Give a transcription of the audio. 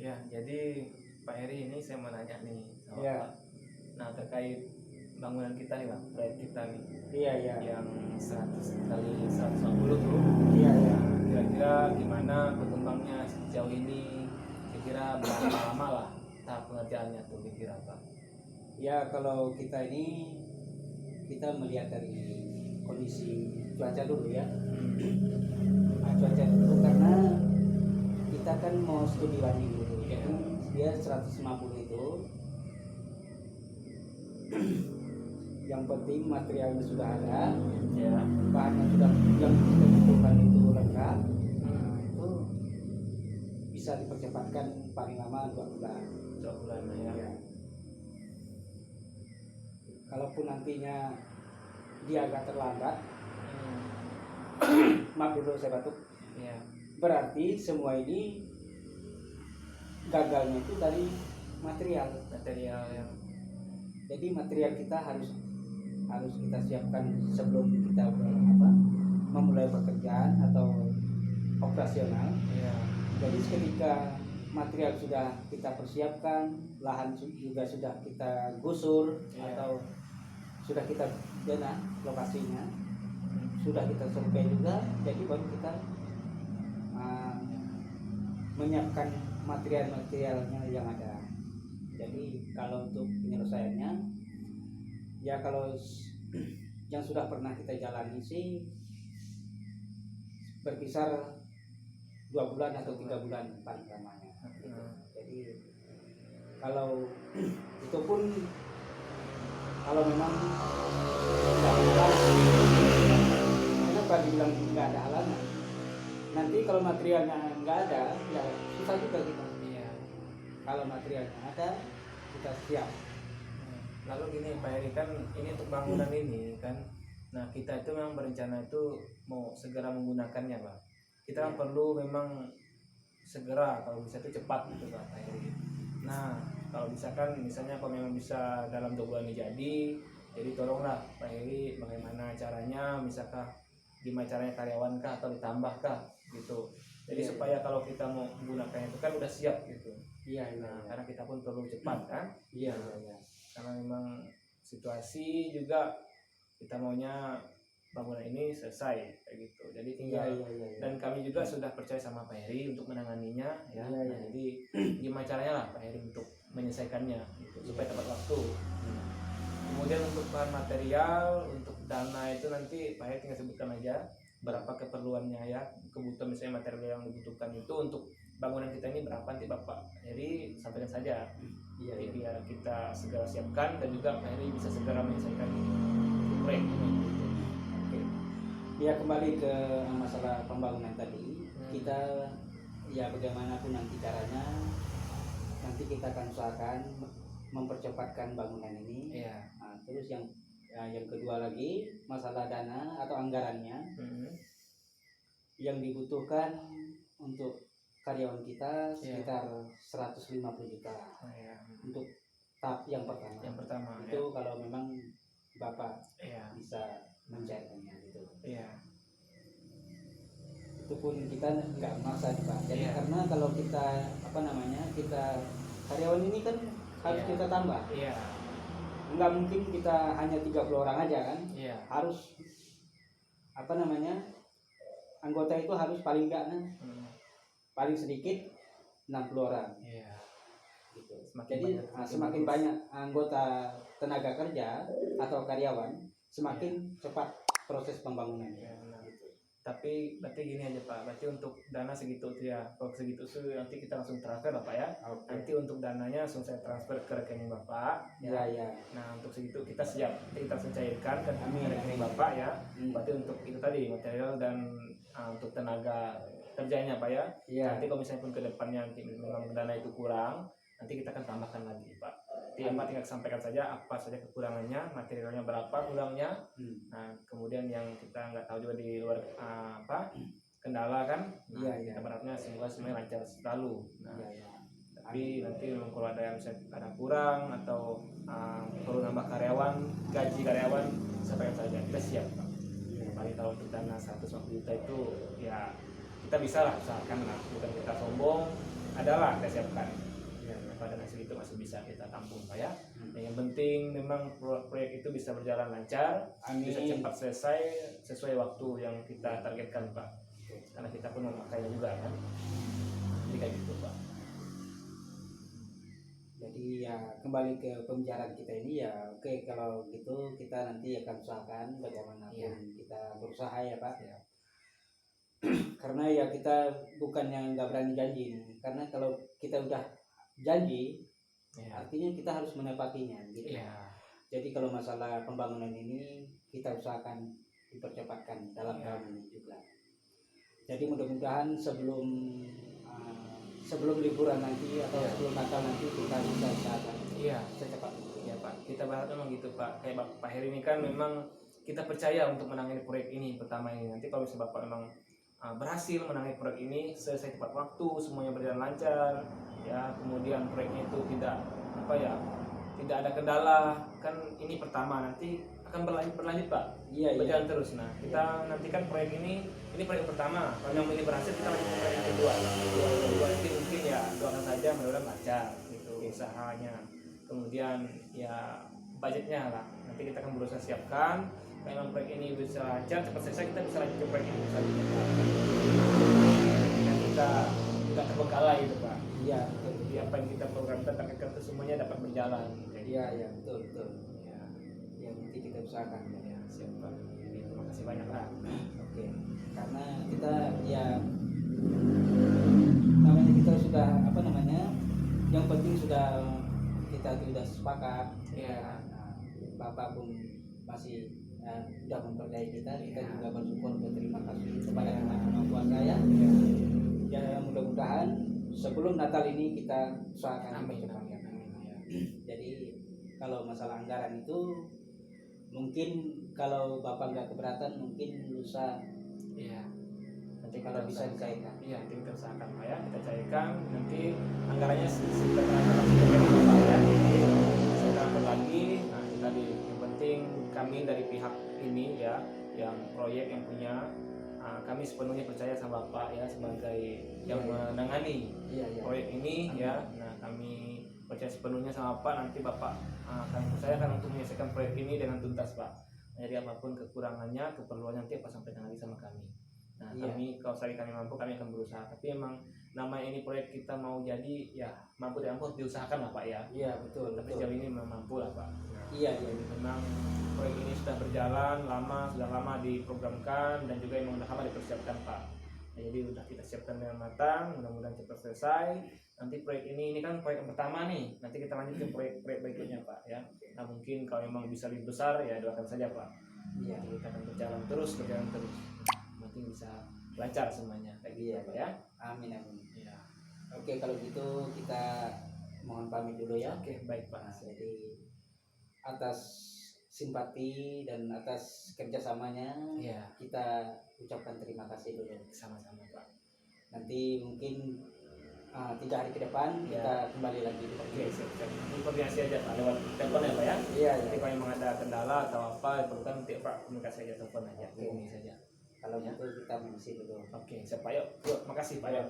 Ya, jadi Pak Heri ini saya mau nanya nih sama Iya. Pak. Nah, terkait bangunan kita nih Pak, proyek kita nih Iya, iya. yang 100 kali 150 tuh. Iya, iya. Kira-kira gimana berkembangnya sejauh ini? Kira-kira berapa lama lah tahap pengerjaannya tuh kira-kira Pak? Ya, kalau kita ini kita melihat dari kondisi cuaca dulu ya. Nah, cuaca dulu karena kita kan mau studi banding dulu. Jadi dia 150 itu yang penting materialnya sudah ada, Ya. bahannya sudah yang kita butuhkan itu lengkap. Nah, itu bisa dipercepatkan paling lama 2 bulan. 2 bulan ya. Ya. Kalaupun nantinya dia agak terlambat, maaf dulu saya batuk. Ya. Berarti semua ini gagalnya itu dari material. Yang Jadi material kita harus kita siapkan sebelum kita memulai pekerjaan atau operasional. ya. Jadi ketika material sudah kita persiapkan, lahan juga sudah kita gusur atau sudah kita dana lokasinya, sudah kita survei juga, jadi baru kita menyiapkan material-materialnya yang ada. Jadi kalau untuk penyelesaiannya, ya kalau yang sudah pernah kita jalani sih berkisar 2 bulan atau 3 bulan paling lamanya. Jadi kalau itu pun kalau memang tidak ada halangan, kenapa dibilang nggak ada halangan? Nanti kalau materialnya nggak ada, ya susah juga kita. Iya. Kalau materialnya ada, kita siap. Lalu gini Pak Heri, kan ini untuk bangunan ini kan, nah kita itu memang berencana itu mau segera menggunakannya Pak. Kita kan perlu memang segera, kalau bisa itu cepat gitu Pak Heri. Nah kalau misalnya kalau memang bisa dalam 2 bulan ini jadi tolonglah Pak Heri bagaimana caranya, misalkan gimana caranya karyawan kah atau ditambah kah gitu. Jadi supaya kalau kita mau menggunakannya itu kan udah siap gitu. Iya. Nah, karena kita pun perlu cepat kan. Iya. Karena memang situasi juga kita maunya bangunan ini selesai kayak gitu. Jadi tinggal dan kami juga sudah percaya sama Pak Heri untuk menanganinya ya. Nah, jadi gimana caranya lah Pak Heri untuk menyelesaikannya gitu, supaya tepat waktu. Kemudian untuk bahan material, untuk dana itu nanti Pak Heri tinggal sebutkan aja berapa keperluannya ya, kebutuhan misalnya material yang dibutuhkan itu untuk bangunan kita ini berapa, nanti Bapak Heri sampaikan saja. Jadi biar kita segera siapkan dan juga Pak Heri bisa segera menyelesaikan proyek ini. Oke. Ya, kembali ke masalah pembangunan tadi, kita ya bagaimanapun nanti caranya, nanti kita akan usahakan mempercepatkan bangunan ini. Iya. Nah, terus yang kedua lagi masalah dana atau anggarannya yang dibutuhkan untuk karyawan kita sekitar 150 juta untuk tahap yang pertama. Itu kalau memang Bapak bisa mencairkannya gitu. Iya. Itu pun kita nggak maksa nih Pak. Jadi karena kalau kita kita karyawan ini kan harus kita tambah. Iya. Nggak mungkin kita hanya 30 orang aja kan. Iya. Harus anggota itu harus paling nggak paling sedikit 60 orang. Iya. Gitu. Jadi semakin banyak anggota tenaga kerja atau karyawan, semakin cepat proses pembangunannya. Tapi berarti gini aja Pak, berarti untuk dana segitu tuh ya, kalau segitu tuh nanti kita langsung transfer Bapak ya. Nanti untuk dananya langsung saya transfer ke rekening Bapak ya. Nah untuk segitu kita siap, nanti kita langsung cairkan ke rekening Bapak ya. Berarti untuk itu tadi material dan untuk tenaga kerjanya Pak ya. Nanti kalau misalnya pun ke depannya nanti memang dana itu kurang, nanti kita akan tambahkan lagi Pak. Bapak tinggal sampaikan saja apa saja kekurangannya, materialnya berapa kurangnya. Nah kemudian yang kita nggak tahu juga di luar kendala kan. Kita berharapnya semuanya lancar selalu. Tapi nanti kalau ada yang ada kurang atau perlu nambah karyawan, gaji karyawan, sampaikan saja, kita siap Pak. Paling kalau untuk dana 150 juta itu ya kita bisa lah usahakan lah, bukan kita sombong. adalah kita siapkan. Pada hasil itu masih bisa kita tampung Pak ya. Yang penting memang proyek itu bisa berjalan lancar, bisa cepat selesai sesuai waktu yang kita targetkan Pak. Karena kita pun memakainya juga kan. Jadi kayak gitu Pak. Jadi ya kembali ke pembicaraan kita ini ya, oke, kalau gitu kita nanti akan usahakan bagaimanapun kita berusaha ya Pak. Ya. Karena ya kita bukan yang nggak berani janji, karena kalau kita udah janji artinya kita harus menepatinya gitu. Jadi kalau masalah pembangunan ini kita usahakan dipercepatkan dalam tahun ini juga. Jadi mudah-mudahan sebelum liburan nanti atau sebelum Natal nanti kita bisa usahakan secepat mungkin. Ya Pak, kita bahas memang gitu Pak. Kayak Pak Heri ini kan memang kita percaya untuk menangani proyek ini pertama ini. Nanti kalau misalnya Bapak memang berhasil menangani proyek ini selesai tepat waktu, semuanya berjalan lancar, ya kemudian proyeknya itu tidak ada kendala, kan ini pertama, nanti akan berlanjut Pak, berjalan terus. Nah kita nantikan proyek ini proyek pertama, kalau yang ini berhasil kita lanjut ke proyek yang kedua nanti mungkin ya doakan saja mudah-mudahan lancar gitu usahanya, kemudian ya budgetnya lah nanti kita akan berusaha siapkan. Kalau proyek ini bisa lancar cepat selesai, kita bisa lanjut ke proyek yang selanjutnya dan kita tidak terbengkalai gitu Pak. Jadi apa yang kita programkan targetkan itu semuanya dapat berjalan. Iya betul. Ya, yang nanti kita usahakan ya. Siap Pak. Terima kasih banyak Pak. Oke. Karena kita ya namanya kita sudah yang penting kita sudah sepakat. Nah, Bapak pun masih sudah mempercayai kita juga bersyukur, berterima kasih kepada Yang Maha Kuasa ya. Ya mudah-mudahan sebelum Natal ini kita usahakan. Amin. Jadi kalau masalah anggaran itu mungkin kalau Bapak nggak keberatan mungkin lusa nanti kalau bisa dicairkan. Nanti kita usahakan Pak ya, kita cairkan nanti anggarannya sudah Bapak ya. Kita atur lagi. Nah tadi yang penting kami dari pihak ini ya, yang proyek yang punya, kami sepenuhnya percaya sama Bapak ya sebagai yang menangani proyek ini ya. Nah kami percaya sepenuhnya sama Bapak, nanti Bapak kami percayakan untuk menyelesaikan proyek ini dengan tuntas Pak. Jadi apapun kekurangannya, keperluannya nanti Pak sampaikan lagi sama kami. Nah kami kalau sekali kami mampu kami akan berusaha, tapi emang namanya ini proyek kita mau jadi ya mampu tidak mampu diusahakan lah Pak ya. Betul. Tapi sejauh ini memang mampu lah Pak. Memang proyek ini sudah berjalan sudah lama diprogramkan dan juga memang sudah lama dipersiapkan Pak. Nah, jadi sudah kita siapkan dengan matang, mudah-mudahan cepat selesai. Nanti proyek ini kan proyek yang pertama nih, nanti kita lanjut ke proyek berikutnya Pak ya. Nah mungkin kalau memang bisa lebih besar ya doakan saja Pak. Kita akan berjalan terus. Nanti bisa lancar semuanya kayak gitu Pak ya. Amin. Ya. Oke, kalau gitu kita mohon pamit dulu ya. Oke, baik Pak. Jadi atas simpati dan atas kerjasamanya kita ucapkan terima kasih dulu. Sama-sama Pak. Nanti mungkin 3 hari ke depan kita kembali lagi. Oke, siap. Ini koordinasi aja Pak lewat telepon ya Pak ya. Nanti kalau memang ada kendala atau apa perlukan nanti Pak komunikasi aja, telepon aja. Ini saja. Kalau gitu kita mengisi dulu. Oke, siap Pak. Yuk, makasih Pak.